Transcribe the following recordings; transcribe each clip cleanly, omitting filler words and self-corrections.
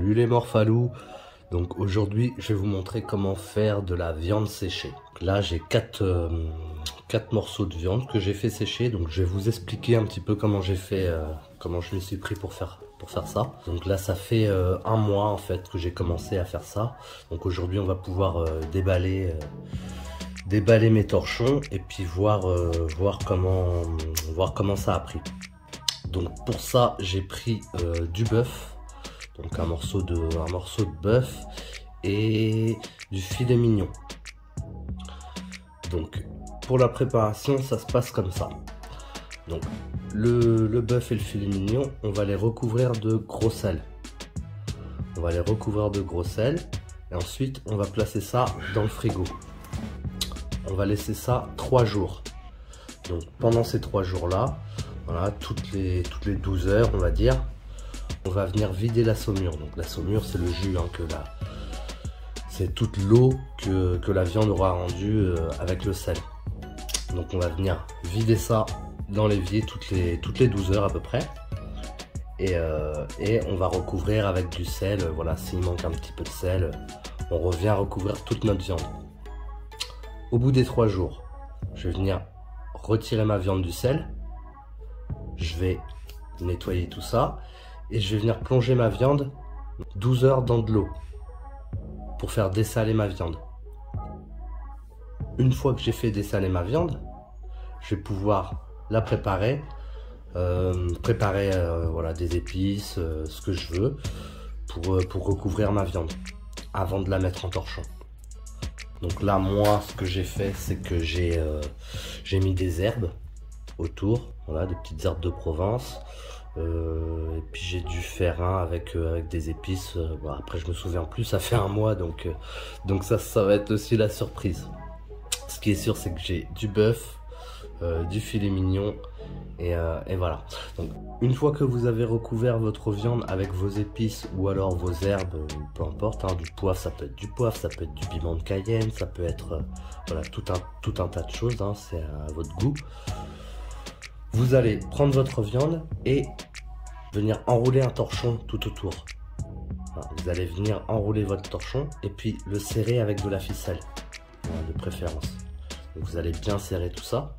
Salut les morphalous. Donc aujourd'hui je vais vous montrer comment faire de la viande séchée. Là j'ai 4 morceaux de viande que j'ai fait sécher. Donc je vais vous expliquer un petit peu comment j'ai fait, comment je me suis pris pour faire ça. Donc là ça fait un mois en fait que j'ai commencé à faire ça. Donc aujourd'hui on va pouvoir déballer mes torchons et puis voir comment ça a pris. Donc pour ça j'ai pris du bœuf. Donc un morceau de bœuf et du filet mignon. Donc pour la préparation ça se passe comme ça. Donc le bœuf et le filet mignon, on va les recouvrir de gros sel. Et ensuite on va placer ça dans le frigo. On va laisser ça 3 jours. Donc pendant ces 3 jours là, voilà, toutes les 12 heures on va dire, on va venir vider la saumure. Donc la saumure c'est le jus c'est toute l'eau que la viande aura rendue avec le sel. Donc on va venir vider ça dans l'évier toutes les 12 heures à peu près. Et on va recouvrir avec du sel. Voilà, s'il manque un petit peu de sel, on revient recouvrir toute notre viande. Au bout des 3 jours, je vais venir retirer ma viande du sel. Je vais nettoyer tout ça. Et je vais venir plonger ma viande 12 heures dans de l'eau pour faire dessaler ma viande. Une fois que j'ai fait dessaler ma viande, je vais pouvoir la préparer, voilà, des épices, ce que je veux pour recouvrir ma viande avant de la mettre en torchon. Donc là moi ce que j'ai fait c'est que j'ai mis des herbes autour, voilà, des petites herbes de Provence. Et puis j'ai dû faire un avec des épices. Bon, après je me souviens plus, ça fait un mois, donc ça va être aussi la surprise. Ce qui est sûr c'est que j'ai du bœuf, du filet mignon et voilà. Donc une fois que vous avez recouvert votre viande avec vos épices ou alors vos herbes, peu importe, hein, du poivre, ça peut être du poivre, ça peut être du piment de Cayenne, ça peut être voilà, tout un tas de choses, hein, c'est à votre goût. Vous allez prendre votre viande et venir enrouler un torchon tout autour. Voilà, vous allez venir enrouler votre torchon et puis le serrer avec de la ficelle, voilà, de préférence. Donc vous allez bien serrer tout ça.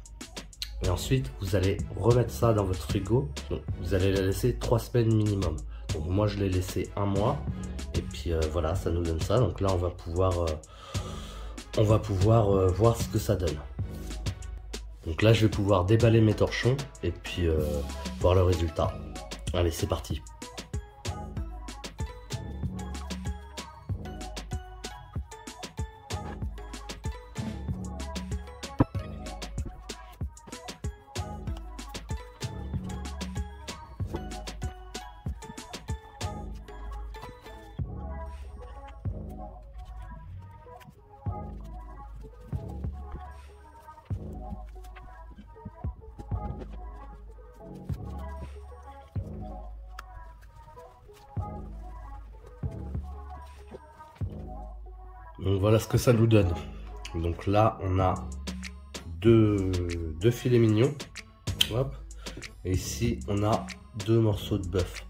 Et ensuite, vous allez remettre ça dans votre frigo. Donc, vous allez la laisser 3 semaines minimum. Donc moi, je l'ai laissé un mois. Et puis voilà, ça nous donne ça. Donc là, on va pouvoir voir ce que ça donne. Donc là je vais pouvoir déballer mes torchons et puis voir le résultat. Allez, c'est parti. Donc voilà ce que ça nous donne. Donc là on a deux filets mignons. Hop. Et ici on a 2 morceaux de bœuf.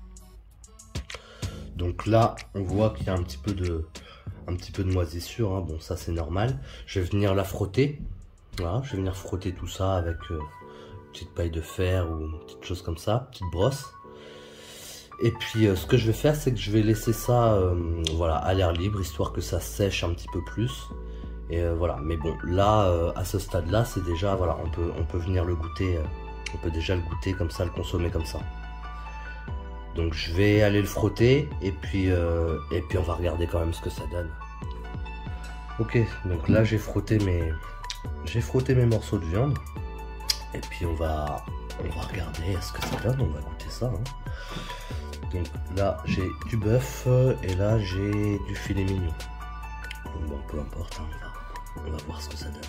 Donc là on voit qu'il y a un petit peu de moisissure, hein. Bon ça c'est normal. Je vais venir la frotter. Voilà, je vais venir frotter tout ça avec une petite paille de fer ou une petite chose comme ça, petite brosse. Et puis ce que je vais faire c'est que je vais laisser ça voilà, à l'air libre, histoire que ça sèche un petit peu plus. Et voilà, mais bon là à ce stade là c'est déjà, voilà, on peut venir le goûter, on peut déjà le goûter comme ça, le consommer comme ça. Donc je vais aller le frotter et puis on va regarder quand même ce que ça donne. Ok, donc là j'ai frotté mes morceaux de viande. Et puis on va regarder ce que ça donne, on va goûter ça, hein. Donc là j'ai du bœuf et là j'ai du filet mignon. Donc bon, peu importe, hein, on va voir ce que ça donne.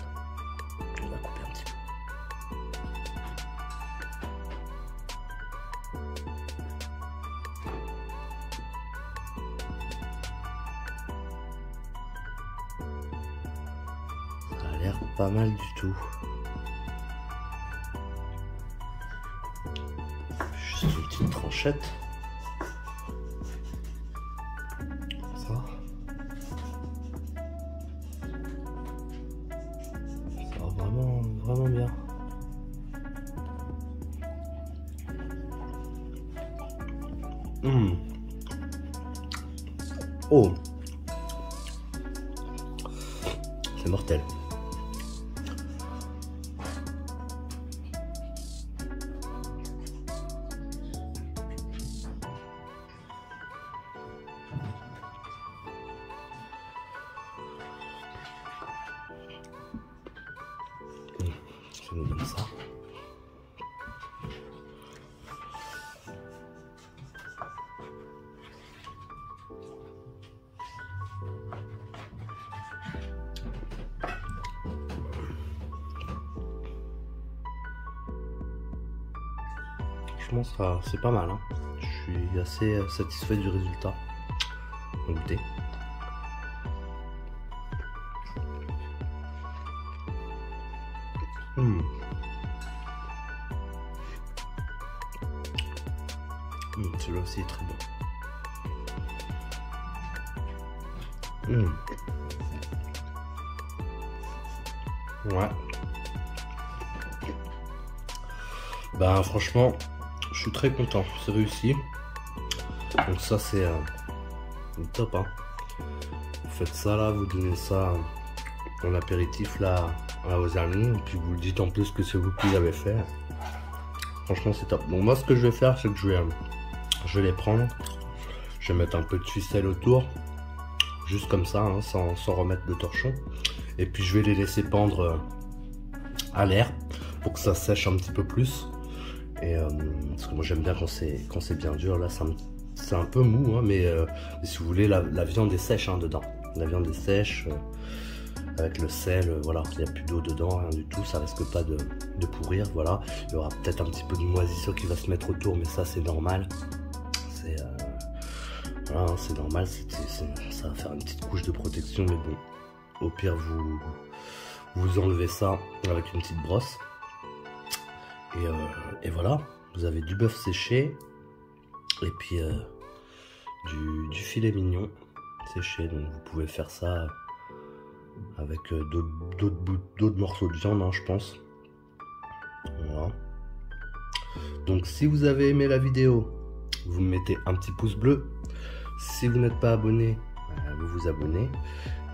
On va couper un petit peu. Ça a l'air pas mal du tout. Juste une petite tranchette. vraiment bien. Oh, c'est mortel. Je vais nous donner ça. Franchement, ça c'est pas mal. Hein. Je suis assez satisfait du résultat. On va goûter. Celui-là aussi est très bon. Ouais. Ben franchement, je suis très content, c'est réussi. Donc ça c'est top. Hein. Vous faites ça là, vous donnez ça en apéritif là à vos amis, et puis vous le dites en plus que c'est vous qui l'avez fait. Franchement c'est top. Donc moi ce que je vais faire, c'est que je vais les prendre, je vais mettre un peu de ficelle autour, juste comme ça, hein, sans remettre de torchon, et puis je vais les laisser pendre à l'air pour que ça sèche un petit peu plus. Et parce que moi j'aime bien quand c'est bien dur. Là c'est un peu mou, hein, mais si vous voulez, la viande est sèche, hein, dedans. La viande est sèche, avec le sel, voilà, il n'y a plus d'eau dedans, rien du tout, ça risque pas de pourrir, voilà. Il y aura peut-être un petit peu de moisissure qui va se mettre autour, mais ça c'est normal. Voilà, c'est normal, ça va faire une petite couche de protection, mais bon, au pire vous enlevez ça avec une petite brosse. Et voilà, vous avez du bœuf séché et puis du filet mignon séché. Donc vous pouvez faire ça avec d'autres morceaux de viande, hein, je pense. Voilà. Donc si vous avez aimé la vidéo, vous me mettez un petit pouce bleu. Si vous n'êtes pas abonné, vous vous abonnez.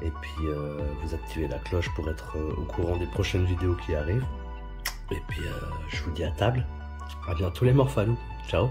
Et puis vous activez la cloche pour être au courant des prochaines vidéos qui arrivent. Et puis je vous dis à table. À bientôt les morphalous. Ciao.